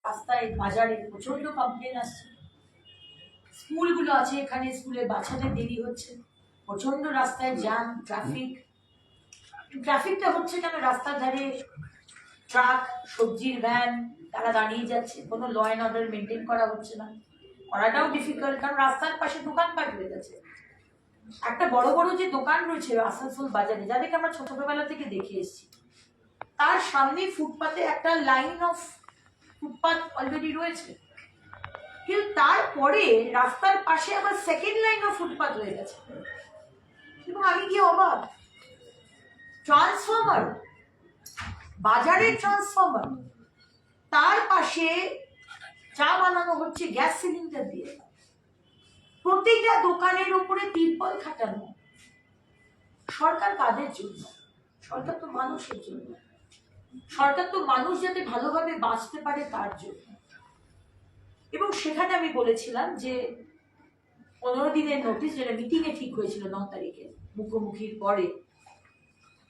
রাস্তায় বাজারে প্রচন্ড কমপ্লেন আসছে। স্কুলগুলো আছে, এখানে স্কুলে বাচ্চাদের দেরি হচ্ছে, প্রচন্ড রাস্তায় জ্যাম, ট্রাফিকটা হচ্ছে কেন? রাস্তার ধারে ট্রাক, সবজির ভ্যান, তারা দাঁড়িয়ে যাচ্ছে, কোনো ল অ্যান্ড অর্ডার মেনটেন করা হচ্ছে না, করাটাও ডিফিকাল্ট, কারণ রাস্তার পাশে দোকানপাট হয়ে গেছে। একটা বড় বড় যে দোকান রয়েছে আসানসোল বাজারে, যাদেরকে আমরা ছোটবেলা থেকে দেখে এসেছি, তার সামনে ফুটপাতে একটা লাইন অফ ফুটপাত অলরেডি রয়েছে, কিন্তু তারপরে রাস্তার পাশে আবার সেকেন্ড লাইন অফ ফুটপাত হয়ে গেছে। এবং আমি কি অবাক, ট্রান্সফরমার, বাজারের ট্রান্সফরমার, তার পাশে চা বানানো হচ্ছে গ্যাস সিলিন্ডার দিয়ে, প্রতিটা দোকানের উপরে তিরপল খাটানো। সরকার কাদের জন্য? সরকার তো মানুষের জন্য, সরকার তো মানুষ যাতে ভালোভাবে বাঁচতে পারে তার জন্য। এবং সেখানে আমি বলেছিলাম যে 15 দিনের নোটিশ, যেটা মিটিংয়ে ঠিক হয়েছিল 9 তারিখে মুখোমুখির পরে,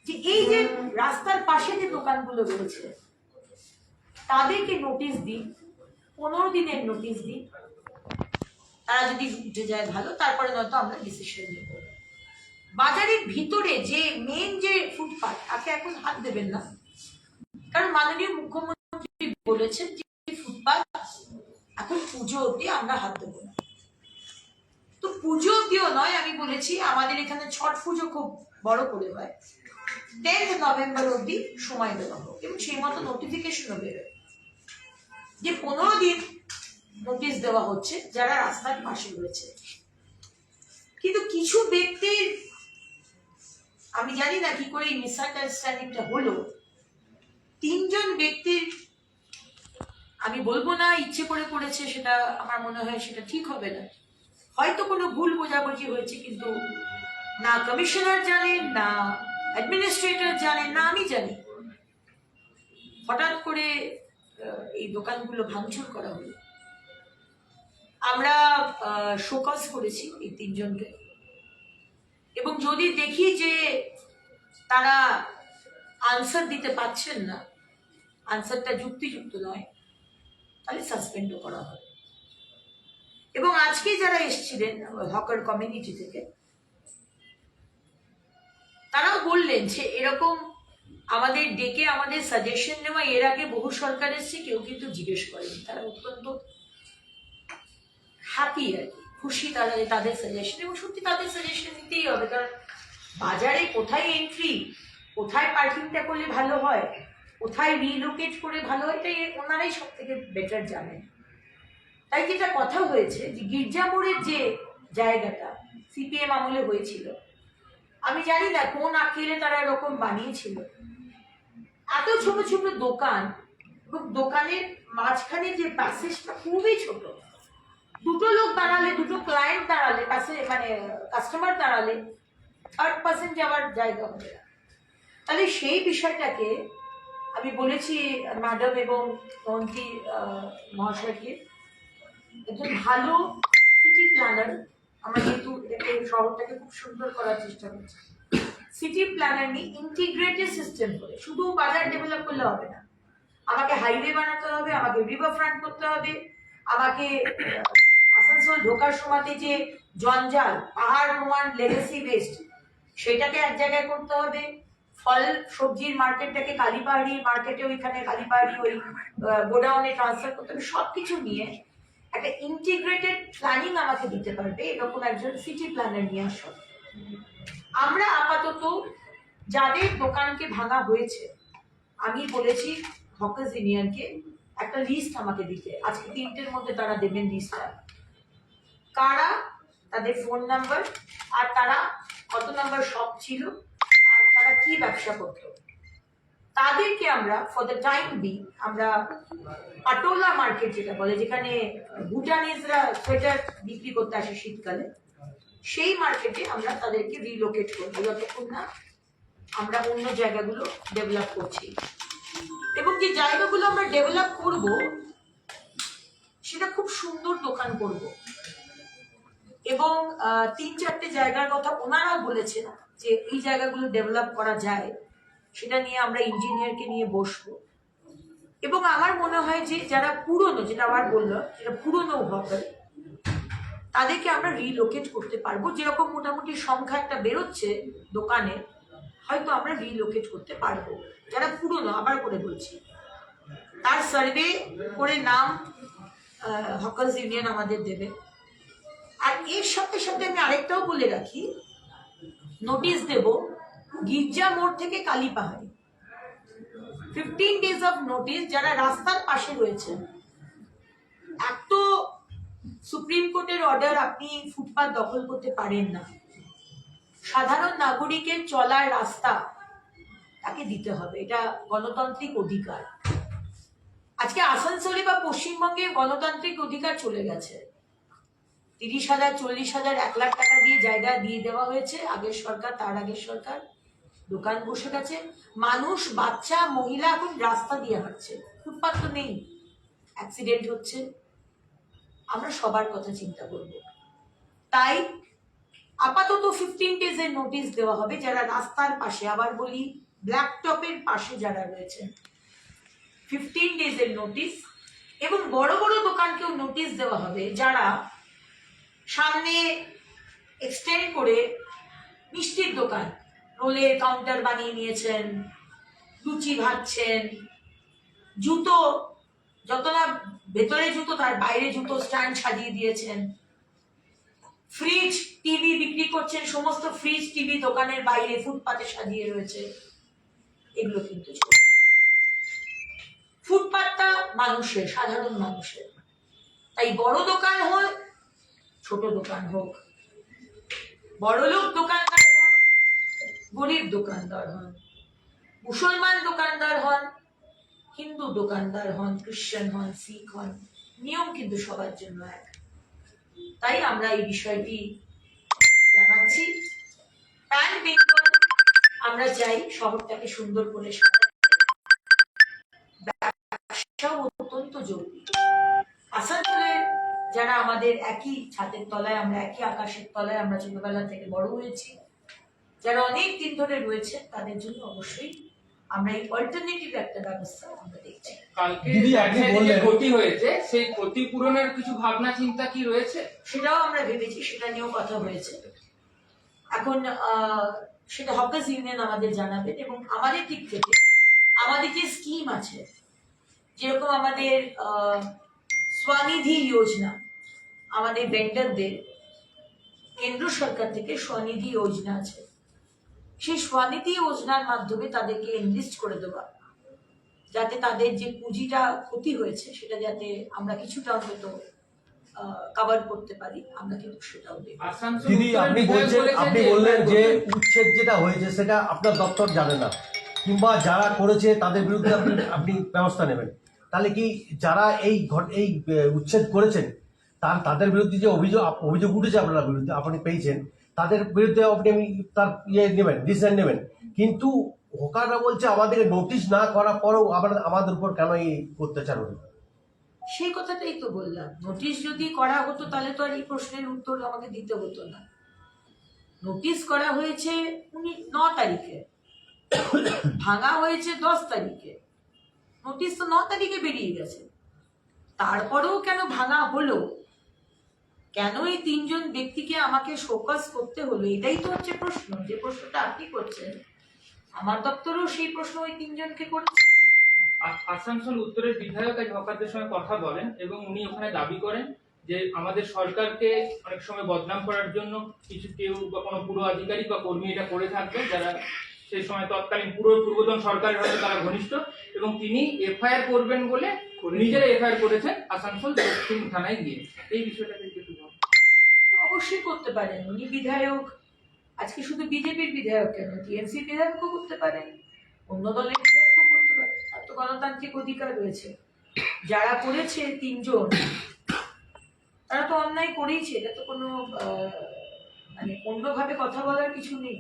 যে এই যে রাস্তার পাশে যে দোকানগুলো রয়েছে তাদেরকে নোটিশ দিই, 15 দিনের নোটিশ দিই, তারা যদি উঠে যায় ভালো, তারপরে নয়তো আমরা ডিসিশন নেব। বাজারের ভিতরে যে মেন যে ফুটপাথ, তাকে এখন হাত দেবেন না, কারণ মাননীয় মুখ্যমন্ত্রী বলেছেন যে ফুটপাথ এখন পুজো অব্দি আমরা হাত দেবো না। তো পুজো অব্দিও নয়, আমি বলেছি আমাদের এখানে ছট পুজো খুব বড় করে হয়, 10 নভেম্বর অব্দি সময় দেওয়া হোক, এবং সেই মতো নোটিফিকেশনও বেরোয় যে 15 দিন নোটিশ দেওয়া হচ্ছে যারা রাস্তার পাশে রয়েছে। কিন্তু কিছু ব্যক্তির, আমি জানি না কি করে মিসআন্ডারস্ট্যান্ডিংটা হলো, 3 জন ব্যক্তির, আমি বলবো না ইচ্ছে করে করেছে, সেটা আমার মনে হয় সেটা ঠিক হবে না, হয়তো কোনো ভুল বোঝাবুঝি হয়েছে, কিন্তু না কমিশনার জানেন, না অ্যাডমিনিস্ট্রেটর জানেন, না আমি জানি, হঠাৎ করে এই দোকানগুলো ভাঙচুর করা হলো। আমরা শোকজ করেছি এই 3 জনকে, এবং যদি দেখি যে তারা আনসার দিতে পারছেন না, আনসারটা যুক্তিযুক্ত নয়, তাহলে সাসপেন্ডও করা হয়। এবং আজকে যারা এসেছিলেন হকার কমিউনিটি থেকে, তারাও বললেন যে এরকম আমাদের ডেকে আমাদের সাজেশন নেওয়া, এর আগে বহু সরকার এসছে, কেউ কিন্তু জিজ্ঞেস করেনি, তারা অত্যন্ত হ্যাপি আর কি, খুশি তারা তাদের সাজেশন, এবং সত্যি তাদের সাজেশন নিতেই হবে, কারণ বাজারে কোথায় এন্ট্রি, কোথায় পার্কিংটা করলে ভালো হয়, কোথায় রিলোকেট করে ভালো হয়, তাই ওনারাই সব থেকে বেটার জানেন। তাই যেটা কথা হয়েছে যে গির্জা মোড়ের যে জায়গাটা সিপিএম আমলে হয়েছিল, আমি জানি না কোন আকেলে তারা এরকম বানিয়েছিল, এত ছোট ছোট দোকান, এবং দোকানের মাঝখানে যে প্যাসেজটা খুবই ছোট, দুটো লোক দাঁড়ালে, দুটো ক্লায়েন্ট দাঁড়ালে, পাশে মানে কাস্টমার দাঁড়ালে 3rd যাওয়ার জায়গা হবে না। তাহলে সেই বিষয়টাকে আমি বলেছি ম্যাডাম এবং মন্ত্রী মহাশয়কে, একজন ভালো সিটি প্ল্যানার, আমরা যেহেতু শহরটাকে খুব সুন্দর করার চেষ্টা করছি, সিটি প্ল্যানার নিয়ে ইন্টিগ্রেটেড সিস্টেম করে, শুধু বাজার ডেভেলপ করলে হবে না, আমাকে হাইওয়ে বানাতে হবে, আমাকে রিভার ফ্রন্ট করতে হবে, আমাকে আসানসোল ঢোকার সময়তে যে জঞ্জাল, পাহাড় প্রমাণ, লেগেসি ওয়েস্ট, সেটাকে এক জায়গায় করতে হবে, ফল সবজির মার্কেটটাকে কালীপাহাড়ি মার্কেটে, ওইখানে কালীপাহাড়ি ওই গোডাউনে ট্রান্সফার করতে হবে, সবকিছু নিয়ে একটা ইন্টিগ্রেটেড প্ল্যানিং আমাকে দিতে পারবে এরকম একজন সিটি প্ল্যানার নিয়ে আসো। আমরা আপাতত যাদের দোকানকে ভাঙা হয়েছে, আমি বলেছি হকার্স ইউনিয়নকে একটা লিস্ট আমাকে দিতে, আজকে 3টের মধ্যে তারা দেবেন লিস্টটা, কারা, তাদের ফোন নাম্বার, আর তারা কত নাম্বার শপ ছিল, আর তারা কি ব্যবসা করত, তাদেরকে আমরা ফর দ্য টাইম বিং, আমরা পাটোলা মার্কেট যেটা বলে, যেখানে ভুটানিজরা সোয়েটার বিক্রি করতে আসে শীতকালে, সেই মার্কেটে আমরা তাদেরকে রিলোকেট করবো যতক্ষণ না আমরা অন্য জায়গাগুলো ডেভেলপ করছি। এবং যে জায়গাগুলো আমরা ডেভেলপ করব সেটা খুব সুন্দর দোকান করব, এবং 3-4টে জায়গার কথা ওনারাও বলেছেন যে এই জায়গাগুলো ডেভেলপ করা যায়, সেটা নিয়ে আমরা ইঞ্জিনিয়ারকে নিয়ে বসবো, এবং আমার মনে হয় যে যারা পুরনো, যেটা আবার বললাম, যেটা পুরনো হকার, তাদেরকে আমরা রিলোকেট করতে পারবো। যেরকম মোটামুটি সংখ্যা একটা বেরোচ্ছে দোকানে, হয়তো আমরা রিলোকেট করতে পারবো। যারা পুরনো, আবার করে বলছি, তার সার্ভে করে নাম হকার্স ইউনিয়ন আমাদের দেবে। আর এর সাথে সাথে আমি আরেকটাও বলে রাখি, নোটিশ দেব গির্জা মোড় থেকে কালীপাহাড়ি, 15 days অফ নোটিশ। যারা রাস্তার পাশে রয়েছেন, এক তো সুপ্রিম কোর্টের অর্ডার, আপনি ফুটপাত দখল করতে পারেন না। সাধারণ নাগরিকের চলার রাস্তা তাকে দিতে হবে, এটা গণতান্ত্রিক অধিকার। আজকে আসানসোলে বা পশ্চিমবঙ্গে গণতান্ত্রিক অধিকার চলে গেছে। 30,000, 40,000, 1 লাখ টাকা দিয়ে জায়গা দিয়ে দেওয়া হয়েছে আগের সরকার, তার আগের সরকার। দোকান বসে গেছে, মানুষ, বাচ্চা, মহিলা এখন রাস্তা দিয়ে হাঁটছে, ফুটপাত তো নেই, অ্যাক্সিডেন্ট হচ্ছে। আমরা সবার কথা চিন্তা করব। তাই আপাতত 15 days এর নোটিশ দেওয়া হবে যারা রাস্তার পাশে, আবার বলি ব্ল্যাক টপের পাশে যারা রয়েছেন, 15 days এর নোটিশ। এবং বড় বড় দোকানকেও নোটিশ দেওয়া হবে যারা সামনে এক্সটেন্ড করে মিষ্টির দোকান, রোলের কাউন্টার বানিয়ে নিয়েছেন, লুচি ভাজছেন, জুতো, যত না ভেতরে জুতো তার বাইরে জুতো স্ট্যান্ড সাজিয়ে দিয়েছেন, ফ্রিজ, টিভি বিক্রি করছেন, সমস্ত ফ্রিজ, টিভি দোকানের বাইরে ফুটপাতে সাজিয়ে রয়েছে। এগুলো কিন্তু ফুটপাতটা মানুষের, সাধারণ মানুষের। তাই বড় দোকান হোক, ছোট দোকান হোক, বড়লোক দোকানদার হন, গরিব দোকানদার হন, মুসলমান দোকানদার হন, হিন্দু দোকানদার হন, খ্রিস্টান হন, শিখ হন, নিয়ম কিন্তু সবার জন্য এক। তাই আমরা এই বিষয়টি জানাচ্ছি। প্যান বেঙ্গল আমরা চাই শহরটাকে সুন্দর করে ব্যবসাও অত্যন্ত জরুরি। আসানসোলে যারা আমাদের একই ছাদের তলায়, আমরা একই আকাশের তলায়, আমরা ছোটবেলা থেকে বড় হয়েছি, যারা অনেক দিন ধরে রয়েছে, তাদের জন্য অবশ্যই আমরা এই অল্টারনেটিভ একটা ব্যবস্থা আমরা দেখছি। ক্ষতি হয়েছে, সেই ক্ষতিপূরণের কিছু ভাবনা চিন্তা কি রয়েছে? সেটাও আমরা ভেবেছি, সেটা নিয়েও কথা হয়েছে। এখন সেটা হকার্স ইউনিয়ন আমাদের জানাবেন। এবং আমাদের দিক থেকে আমাদের যে স্কিম আছে, যেরকম আমাদের স্বনিধি যোজনা, আমাদের ভেন্ডারদের কেন্দ্র সরকার থেকে স্বনিধি যোজনা আছে, সেই স্বনিধি যোজনার মাধ্যমে তাদেরকে এনলিস্ট করে দেওয়া, যাতে তাদের যে পুঁজিটা ক্ষতি হয়েছে সেটা যাতে আমরা কিছুটা অন্তত কভার করতে পারি, আমরা কিন্তু সেটাও দেখব। দিদি, আপনি বললেন যে উচ্ছেদ যেটা হয়েছে সেটা আপনার দপ্তর জানে না, কিংবা যারা করেছে তাদের বিরুদ্ধে আপনি ব্যবস্থা নেবেন। তাহলে কি যারা এই উচ্ছেদ করেছেন তাদের বিরুদ্ধে যে অভিযোগ উঠেছে আপনার বিরুদ্ধে, আপনি পেয়েছেন, তাদের বিরুদ্ধে আপনি তার নেবেন, ডিসিশন নেবেন, কিন্তু হকাররা বলছে আমাদেরকে নোটিশ না করার পরেও আমাদের উপর কেন এই অত্যাচার হলো? সেই কথাটাই তো বললাম, নোটিশ যদি করা হতো তাহলে তো আর এই প্রশ্নের উত্তর আমাকে দিতে হতো না। নোটিশ করা হয়েছে 9 তারিখে, ভাঙা হয়েছে 10 তারিখে, নোটিশ তো 9 তারিখে বেরিয়ে গেছে। তারপরেও কেন ভাঙা হলো, কেন এই 3 জন ব্যক্তিকে আমাকে শোকজ করতে হলো, এটাই তো হচ্ছে প্রশ্ন। যে প্রশ্নটা আপনি করছেন, আমার দপ্তরেও সেই প্রশ্ন ওই 3 জনকে করছে। আসানসোল উত্তরের বিধায়ক আজ হকারদের সঙ্গে কথা বলেন এবং উনি ওখানে দাবি করেন যে আমাদের সরকারকে অনেক সময় বদনাম করার জন্য কিছু কেউ বা কোনো পুরো আধিকারিক বা কর্মী এটা করে থাকবে, যারা সেই সময় তৎকালীন পূর্বতন সরকারের হয়তো তারা ঘনিষ্ঠ, এবং তিনি এফআইআর করবেন বলে নিজেরা এফআইআর করেছেন আসানসোল দক্ষিণ থানায় গিয়ে। এই বিষয়টাকে একটু অবশ্যই করতে পারেন, উনি বিধায়ক। আজকে শুধু বিজেপির বিধায়ক কেন, টিএমসির বিধায়কও করতে পারেন, অন্য দলের বিধায়কও করতে পারেন, তার তো গণতান্ত্রিক অধিকার রয়েছে। যারা করেছে 3 জন, তারা তো অন্যায় করেইছে, এটা তো কোনো মানে অন্যভাবে কথা বলার কিছু নেই।